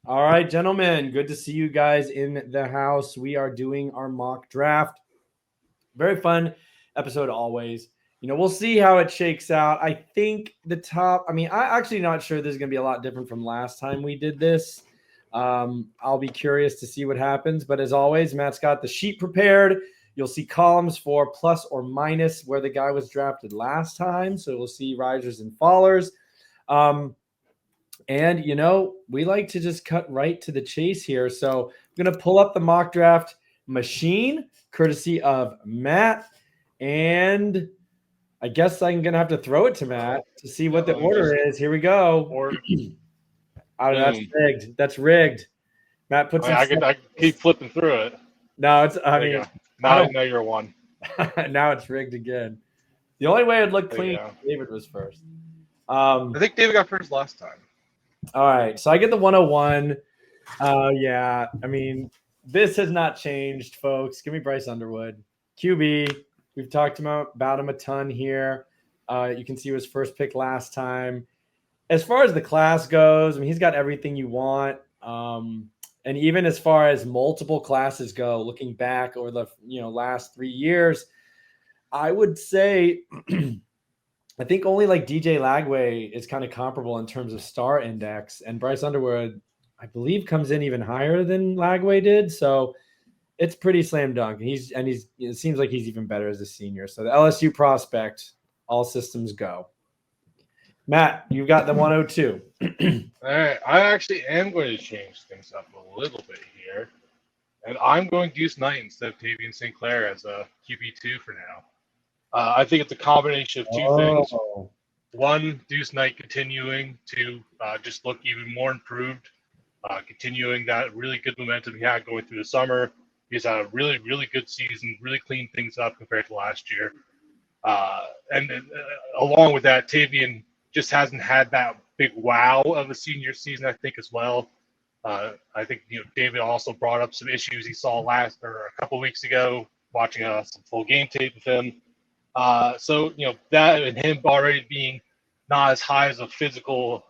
All right, gentlemen, good to see you guys in the house. We are doing our mock draft. Very fun episode always. We'll see how it shakes out. I think I actually not sure this is going to be a lot different from last time we did this. I'll be curious to see what happens. But as always, Matt's got the sheet prepared. You'll see columns for plus or minus where the guy was drafted last time. So we'll see risers and fallers. And, we like to just cut right to the chase here. So I'm going to pull up the mock draft machine, courtesy of Matt. And I guess I'm going to have to throw it to Matt to see what the order is. Here we go. That's rigged. That's rigged. Matt puts I can keep flipping through it. No, it's, I mean. Now I know you're one. Now it's rigged again. The only way it looked clean, David was first. I think David got first last time. All right, so I get the 101. Yeah, I mean, this has not changed, folks. Give me Bryce Underwood. QB, we've talked about him a ton here. You can see he was first pick last time. As far as the class goes, I mean, he's got everything you want. And even as far as multiple classes go, looking back over the last 3 years, I would say I think only like DJ Lagway is kind of comparable in terms of star index, and Bryce Underwood, I believe, comes in even higher than Lagway did. So it's pretty slam dunk. It seems like he's even better as a senior. So the LSU prospect, all systems go. Matt, you've got the 102. All right, I actually am going to change things up a little bit here, and I'm going Deuce Knight instead of Tavian St. Clair as a QB2 for now. I think it's a combination of two things. One, Deuce Knight continuing to just look even more improved, continuing that really good momentum he had going through the summer. He's had a really, really good season, really cleaned things up compared to last year. And along with that, Tavian just hasn't had that big wow of a senior season, I think, as well. I think David also brought up some issues he saw a couple weeks ago, watching some full game tape of him. So that and him already being not as high as a physical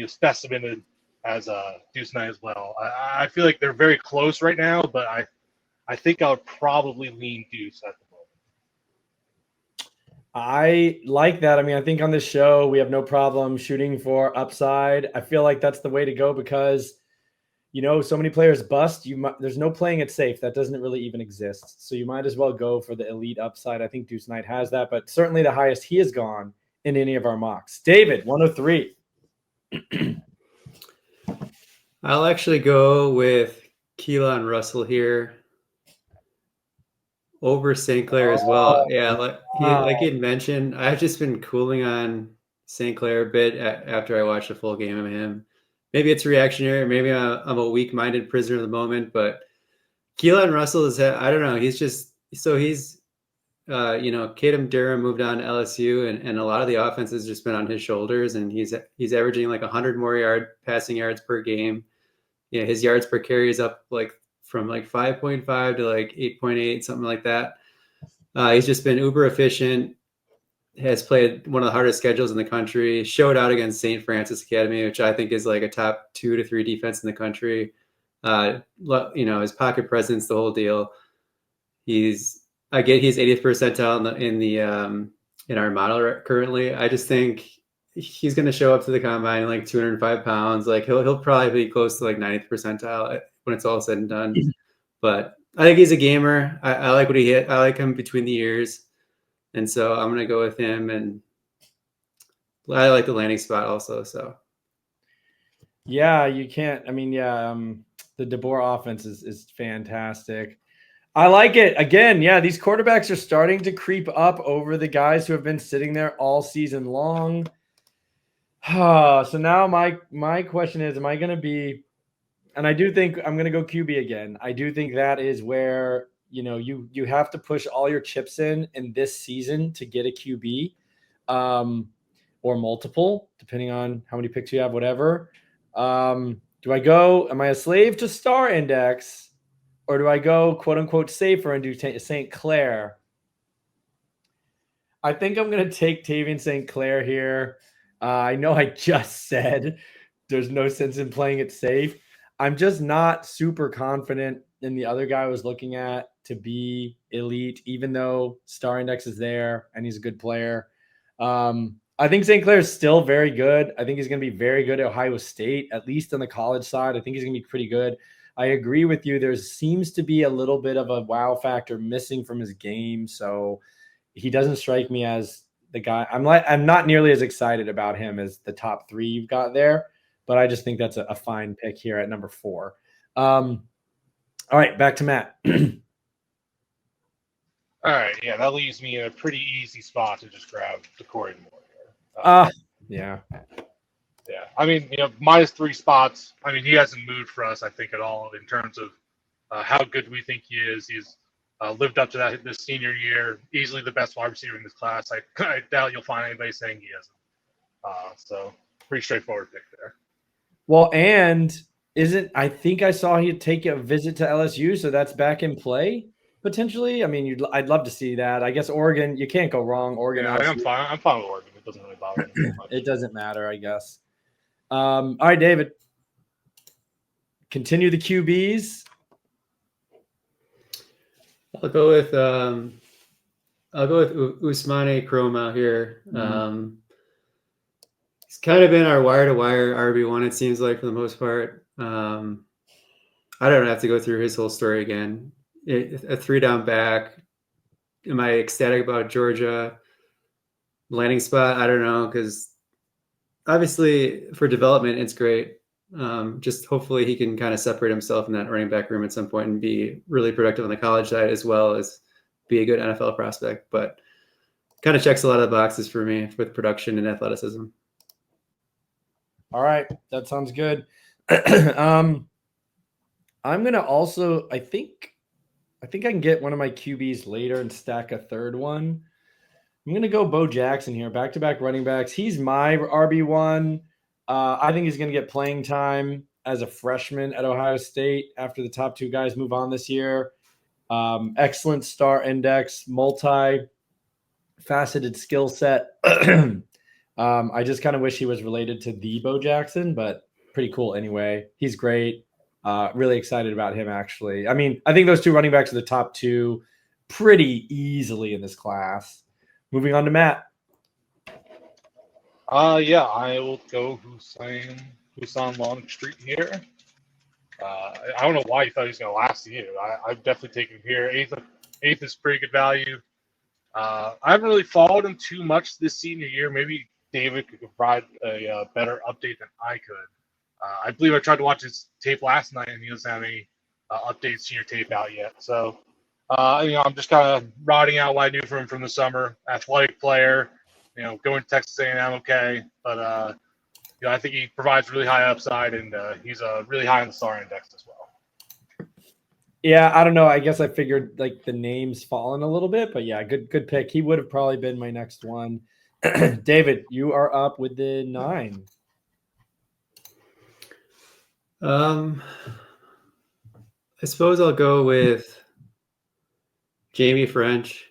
specimen as Deuce Knight as well. I feel like they're very close right now, but I think I would probably lean Deuce at the moment. I like that. I mean, I think on this show we have no problem shooting for upside. I feel like that's the way to go because so many players bust. There's no playing it safe. That doesn't really even exist. So you might as well go for the elite upside. I think Deuce Knight has that, but certainly the highest he has gone in any of our mocks. David, 103. I'll actually go with Keelan Russell here over St. Clair as well. Yeah, like you'd mentioned, I've just been cooling on St. Clair a bit after I watched a full game of him. Maybe it's reactionary. Maybe I'm a weak-minded prisoner of the moment. But Keelan Russell I don't know. He's Kadam Durham moved on to LSU, and a lot of the offense has just been on his shoulders, and he's averaging like 100 more passing yards per game. Yeah, his yards per carry is up from 5.5 to 8.8, something like that. He's just been uber efficient. Has played one of the hardest schedules in the country, showed out against St. Francis Academy, which I think is like a top 2 to 3 defense in the country. His pocket presence, the whole deal. He's 80th percentile in our model currently. I just think he's going to show up to the combine 205 pounds. He'll probably be close to 90th percentile when it's all said and done. But I think he's a gamer. I like what he hit. I like him between the ears. And so I'm going to go with him, and I like the landing spot also. So, yeah, you can't. I mean, the DeBoer offense is fantastic. I like it. Again, yeah, these quarterbacks are starting to creep up over the guys who have been sitting there all season long. So now my question is, am I going to be – and I do think I'm going to go QB again. I do think that is where – you have to push all your chips in this season to get a QB or multiple, depending on how many picks you have, whatever. Am I a slave to star index, or do I go quote unquote safer and do St. Clair? I think I'm going to take Tavian St. Clair here. I know I just said there's no sense in playing it safe. I'm just not super confident in the other guy I was looking at to be elite, even though Star Index is there and he's a good player. I think St. Clair is still very good. I think he's going to be very good at Ohio State, at least on the college side. I think he's going to be pretty good. I agree with you. There seems to be a little bit of a wow factor missing from his game. So he doesn't strike me as the guy. I'm not nearly as excited about him as the top 3 you've got there, but I just think that's a fine pick here at number 4. All right, back to Matt. All right, yeah, that leaves me in a pretty easy spot to just grab the Corey Moore here. Yeah. Yeah, I mean, minus 3 spots. I mean, he hasn't moved for us, I think, at all in terms of how good we think he is. He's lived up to that this senior year. Easily the best wide receiver in this class. I doubt you'll find anybody saying he hasn't. So pretty straightforward pick there. Well, and I think I saw he'd take a visit to LSU, so that's back in play potentially. I mean, I'd love to see that. I guess Oregon, you can't go wrong. Oregon, yeah, I'm fine. I'm fine with Oregon. It doesn't really bother me much. It doesn't matter, I guess. All right, David. Continue the QBs. I'll go with Usmane Kromah here. He's kind of been our wire-to-wire RB1, it seems like, for the most part. I don't have to go through his whole story again. A 3-down back. Am I ecstatic about Georgia landing spot? I don't know, because obviously for development, it's great. Just hopefully he can kind of separate himself in that running back room at some point and be really productive on the college side as well as be a good NFL prospect. But kind of checks a lot of the boxes for me with production and athleticism. All right, that sounds good. I'm gonna also, I think I can get one of my QBs later and stack a third one. I'm gonna go Bo Jackson here, back-to-back running backs. He's my RB1. I think he's gonna get playing time as a freshman at Ohio State after the top 2 guys move on this year. Excellent star index, multi-faceted skill set. I just kind of wish he was related to the Bo Jackson, but pretty cool anyway. He's great. Really excited about him, actually. I mean, I think those 2 running backs are the top 2 pretty easily in this class. Moving on to Matt. Yeah, I will go Husan Longstreet here. I don't know why you thought he was going to last you. I've definitely taken him here. Eighth is pretty good value. I haven't really followed him too much this senior year. Maybe David could provide a better update than I could. I believe I tried to watch his tape last night, and he doesn't have any updated senior tape out yet. So, I'm just kind of rotting out what I knew from the summer. Athletic player, going to Texas A&M, okay, but I think he provides really high upside, and he's really high on the star index as well. Yeah, I don't know. I guess I figured like the name's fallen a little bit, but yeah, good pick. He would have probably been my next one. David, you are up with the 9. I suppose I'll go with Jamie French.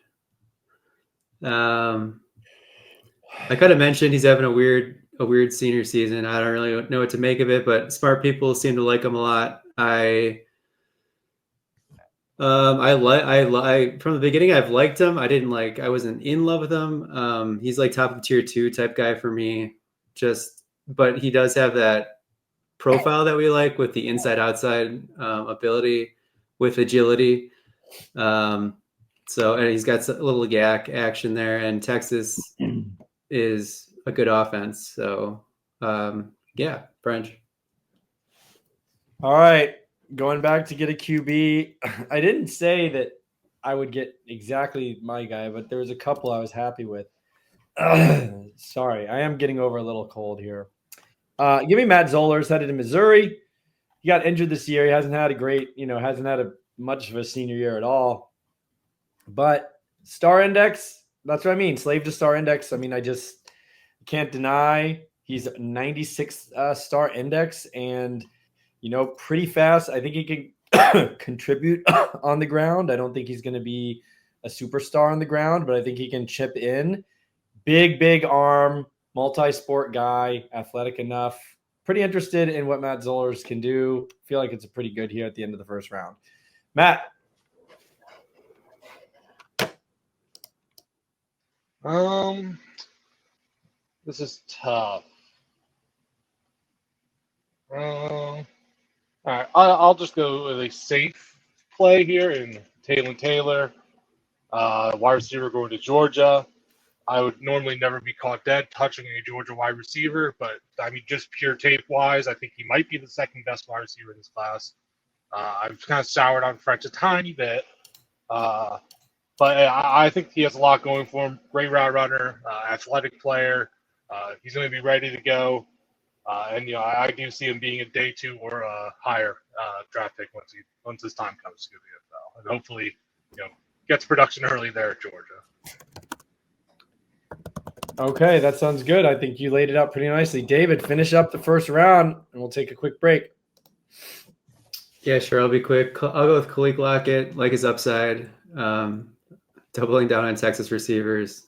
I kind of mentioned he's having a weird senior season. I don't really know what to make of it, but smart people seem to like him a lot. I from the beginning I've liked him. I wasn't in love with him. He's like top of tier 2 type guy for me. But he does have that profile that we like with the inside outside ability with agility. And he's got a little yak action there, and Texas is a good offense. So French. All right. Going back to get a QB. I didn't say that I would get exactly my guy, but there was a couple I was happy with. Sorry, I am getting over a little cold here. Give me Matt Zollers, headed to Missouri. He got injured this year. He hasn't had much of a senior year at all. But star index, that's what I mean. Slave to star index. I mean, I just can't deny he's 96 star index and, pretty fast. I think he can contribute on the ground. I don't think he's going to be a superstar on the ground, but I think he can chip in. Big arm, multi-sport guy, athletic enough. pretty interested in what Matt Zollers can do. Feel like it's a pretty good here at the end of the first round. Matt. This is tough. All right, I'll just go with a safe play here in Taylor. Wide receiver going to Georgia. I would normally never be caught dead touching a Georgia wide receiver, but I mean, just pure tape wise, I think he might be the second best wide receiver in this class. I've kind of soured on French a tiny bit, but I think he has a lot going for him. Great route runner, athletic player. He's going to be ready to go. And I do see him being a day 2 or a higher draft pick once his time comes to the NFL, and hopefully, gets production early there at Georgia. Okay, that sounds good. I think you laid it out pretty nicely. David, finish up the first round, and we'll take a quick break. Yeah, sure. I'll be quick. I'll go with Khalil Lockett, like his upside, doubling down on Texas receivers.